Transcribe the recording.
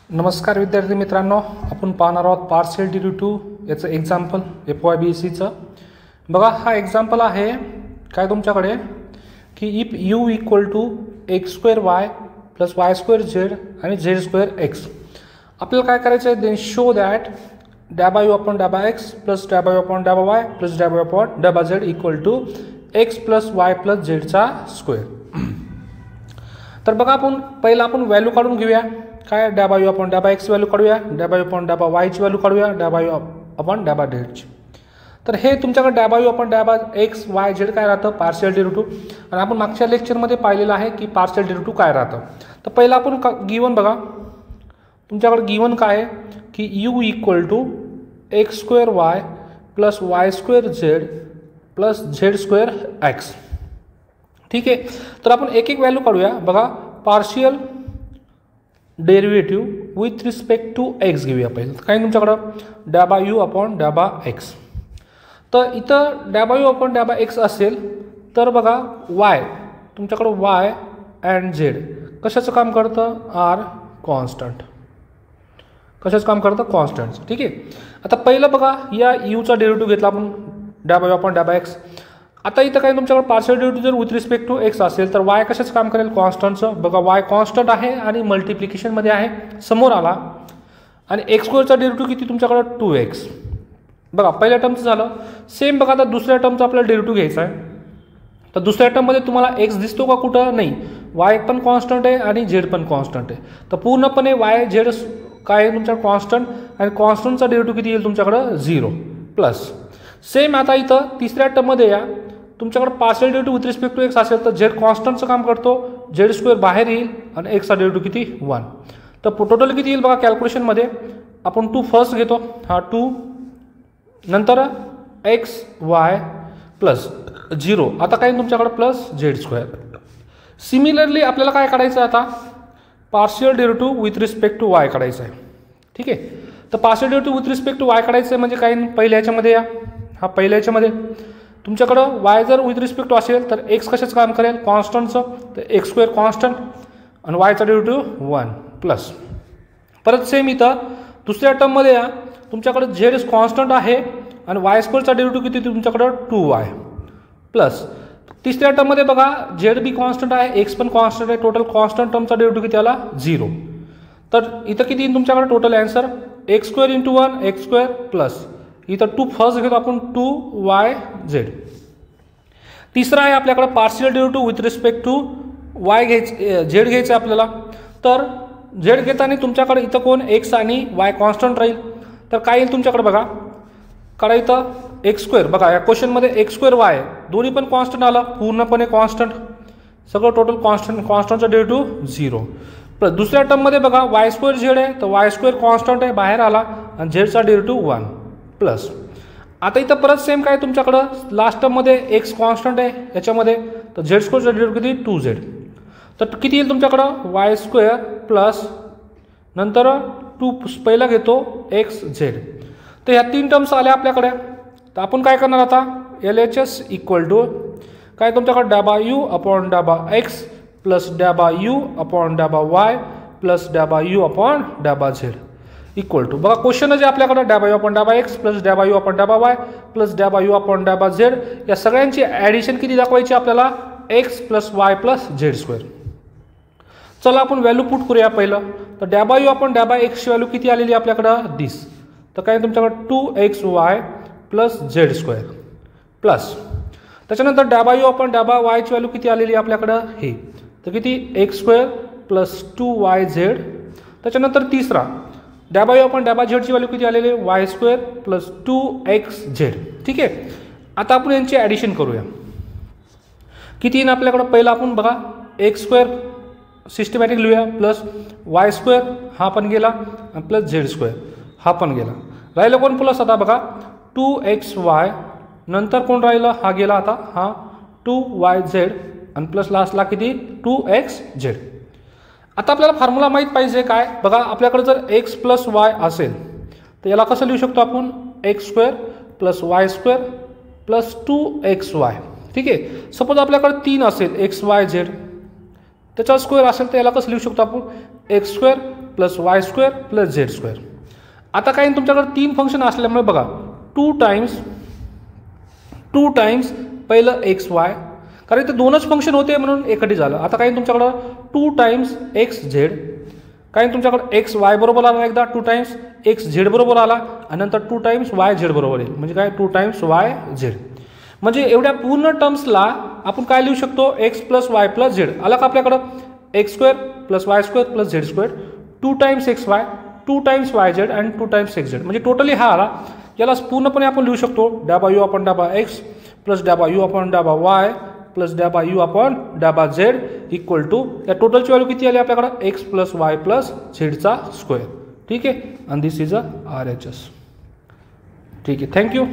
नमस्कार विद्यार्थी मित्रांनो, आपण पाहणार आहोत पार्शियल डेरिव्हेटिव्ह याचं एक्झाम्पल FYBCचं. बघा, हा एक्झाम्पल आहे काय तुमच्याकडे की if u equal to x² plus y² z आणि z² x. आपल्याला काय करायचं आहे, then show that ∂u upon ∂x plus ∂u upon ∂y plus ∂u upon ∂z equal to x plus y plus z चा square. तर बघा, पहिला आपण व्हॅल्यू काढून घेऊया. काय, ∂u अपॉन ∂x व्हॅल्यू काढूया, ∂u अपॉन ∂y ची व्हॅल्यू काढूया, ∂u अपॉन ∂z ची. तर हे तुमच्याकडे ∂u upon ∂x y z काय राहतं, पार्शियल डेरिव्हेटिव्ह. आणि आपण मागच्या लेक्चरमध्ये पाहिलेलं आहे की पार्शियल डेरिव्हेटिव्ह काय राहतं. तर पहिला आपण गिवन बघा, तुमच्याकडे गिवन काय आहे की u equal to x² plus y² z plus z² x. ठीक आहे, तर आपण एक एक व्हॅल्यू काढूया. बघा, partial derivative with respect to x घेऊया पहिलं. काय तुमच्याकडं ∂u अपॉन ∂x. तर इथं ∂u अपॉन ∂x असेल तर बघा y तुमच्याकडं y अँड z कशाचं काम करतं, आर कॉन्स्टंट. कशाचं काम करतं, कॉन्स्टंट. ठीक आहे, आता पहिलं बघा, या यूचा डेरिव्हेटिव्ह घेतला आपण ∂u अपॉन ∂x. आता इथं काय तुमच्याकडे पार्शियल डेरिव्हेटिव्ह जर विथ रिस्पेक्ट टू एक्स असेल तर y कशाचं काम करेल, कॉन्स्टंटचं. बघा, y कॉन्स्टंट आहे आणि मल्टिप्लिकेशनमध्ये आहे, समोर आला. आणि x² चा डेरिव्हेटिव्ह किती तुमच्याकडं 2x. बघा, पहिल्या टर्मचं झालं. सेम बघा, आता दुसऱ्या टर्मचा आपल्याला डेरिव्हेटिव्ह घ्यायचा आहे. तर दुसऱ्या टर्ममध्ये तुम्हाला x दिसतो का, कुठं नाही. y पण कॉन्स्टंट आहे आणि z पण कॉन्स्टंट आहे. तर पूर्णपणे y z काय आहे तुमच्याकडे, कॉन्स्टंट. आणि कॉन्स्टंटचा डेरिव्हेटिव्ह किती येईल तुमच्याकडं, 0 प्लस. सेम आता इथं तिसऱ्या टर्ममध्ये या तुमच्याकडे partial derivative with respect to x असेल तर z कॉन्स्टंटचं काम करतो, z² बाहेर येईल आणि x चा डेरिव्हेटिव्ह किती, 1. तर टोटल किती येईल बघा, कॅल्क्युलेशनमध्ये आपण 2 फर्स्ट घेतो, हा 2, नंतर x y प्लस 0. आता काय तुमच्याकडे प्लस z². सिमिलरली आपल्याला काय काढायचं आहे, आता partial derivative with respect to y काढायचं आहे. ठीक आहे, तर partial derivative with respect to y काढायचं आहे म्हणजे काय, पहिल्या ह्याच्यामध्ये या, हा पहिल्या ह्याच्यामध्ये तुमच्याकडं y जर विथ रिस्पेक्ट टू असेल तर x कशाचं काम करेल, कॉन्स्टंटचं. तर x² कॉन्स्टंट आणि y चा डेरिव्हेटिव्ह 1 प्लस. परत सेम इथं दुसऱ्या टर्ममध्ये या, तुमच्याकडे z कॉन्स्टंट आहे आणि y² चा डेरिव्हेटिव्ह किती तुमच्याकडं 2y प्लस. तिसऱ्या टर्ममध्ये बघा, z बी कॉन्स्टंट आहे, x पण कॉन्स्टंट आहे. टोटल कॉन्स्टंट टर्मचा डेरिव्हेटिव्ह किती आला, 0. तर इथं किती येईल तुमच्याकडे total answer, x² × 1 x² plus इथं 2 फर्स्ट घेतो आपण, 2yz. तिसरा आहे आपल्याकडे partial derivative with respect to y घ्यायचं, z घ्यायचं आपल्याला. तर z घेताना तुमच्याकडे इथं कोण, x आणि y कॉन्स्टंट राहील. तर काय येईल तुमच्याकडे बघा, कडा इथं x². बघा, या क्वेश्चनमध्ये x² y दोन्ही पण कॉन्स्टंट आलं, पूर्णपणे कॉन्स्टंट, सगळं टोटल कॉन्स्टंट. कॉन्स्टंटचा डेरिव्हेटिव्ह 0 प्लस. दुसऱ्या टर्ममध्ये बघा, y² z आहे तर y² कॉन्स्टंट आहे, बाहेर आला आणि z चा डेरिव्हेटिव्ह 1 प्लस. आता इथं परत सेम काय तुमच्याकडं, लास्ट टर्ममध्ये x कॉन्स्टंट आहे याच्यामध्ये, तर z² चा डेरिव्हेटिव्ह किती, 2z. तर किती येईल तुमच्याकडं, y² प्लस नंतर 2 पहिला घेतो x z. तर ह्या 3 टर्म्स आल्या आपल्याकडे. तर आपण काय करणार आता, LHS इक्वल टू काय तुमच्याकडे ∂u upon ∂x plus ∂u upon ∂y plus ∂u upon ∂z equal to. बघा, क्वेश्चन जे आपल्याकडे ∂u upon ∂x plus ∂u upon ∂y plus ∂u upon ∂z, या सगळ्यांची ॲडिशन किती दाखवायची आपल्याला, x plus y plus z². चला आपण व्हॅल्यू पुट करूया पहिलं. तर ∂u अपॉन ∂x ची व्हॅल्यू किती आलेली आपल्याकडं, 20. तर काय तुमच्याकडे 2xy प्लस z² प्लस. त्याच्यानंतर ∂u अपॉन ∂y ची व्हॅल्यू किती आलेली आपल्याकडं, हे तर किती, x² प्लस 2yz. त्याच्यानंतर तिसरा ∂u अपॉन ∂z ची व्हॅल्यू किती आलेली, y² प्लस 2xz. ठीक आहे, आता आपण यांची ॲडिशन करूया. किती येईल आपल्याकडं, पहिला आपण बघा x² सिस्टमॅटिक लिहूया प्लस y² हा पण गेला प्लस z² हा पण गेला. राहिलं कोण प्लस, आता बघा 2xy नंतर कोण राहिलं, हा गेला, आता हा 2yz आणि प्लस लास्टला किती, 2xz. आता आपल्याला फॉर्म्युला माहीत पाहिजे काय, बघा आपल्याकडे जर x प्लस y असेल तर याला कसं लिहू शकतो आपण, x² plus y² plus 2xy. ठीक आहे, सपोज आपल्याकडे 3 असेल x y z, त्याचा स्क्वेअर असेल तर याला कसं लिहू शकतो आपण, x² plus y square plus z square. आता काही तुमच्याकडे 3 फंक्शन असल्यामुळे बघा 2 टाइम्स पहिलं एक्स वाय, कारण इथे 2च फंक्शन होते म्हणून एकटी झालं. आता काही तुमच्याकडं 2 टाइम्स एक्स झेड, काही तुमच्याकडे एक्स वाय बरोबर आला एकदा, 2 टाइम्स एक्स झेड बरोबर आला आणि नंतर 2 टाइम्स वाय झेड बरोबर येईल, म्हणजे काय 2 टाइम्स वाय झेड. म्हणजे एवढ्या पूर्ण टर्म्सला आपण काय लिहू शकतो, x plus y plus z. आला का आपल्याकडं x square plus y square plus z square, 2 times x y, 2 times y z आणि 2 टाइम्स एक्स झेड. म्हणजे टोटली हा आला. याला पूर्णपणे आपण लिहू शकतो डॅबा यू अपॉन डॅबा एक्स प्लस डॅबा यू अपॉन डॅबा वाय प्लस डॅबा यू अपॉन डॅबा झेड इक्वल टू, या टोटलची व्हॅल्यू किती आली आपल्याकडं, एक्स प्लस वाय प्लस झेडचा स्क्वेअर. ठीक आहे, आणि दिस इज अ RHS. ठीक आहे, थँक्यू.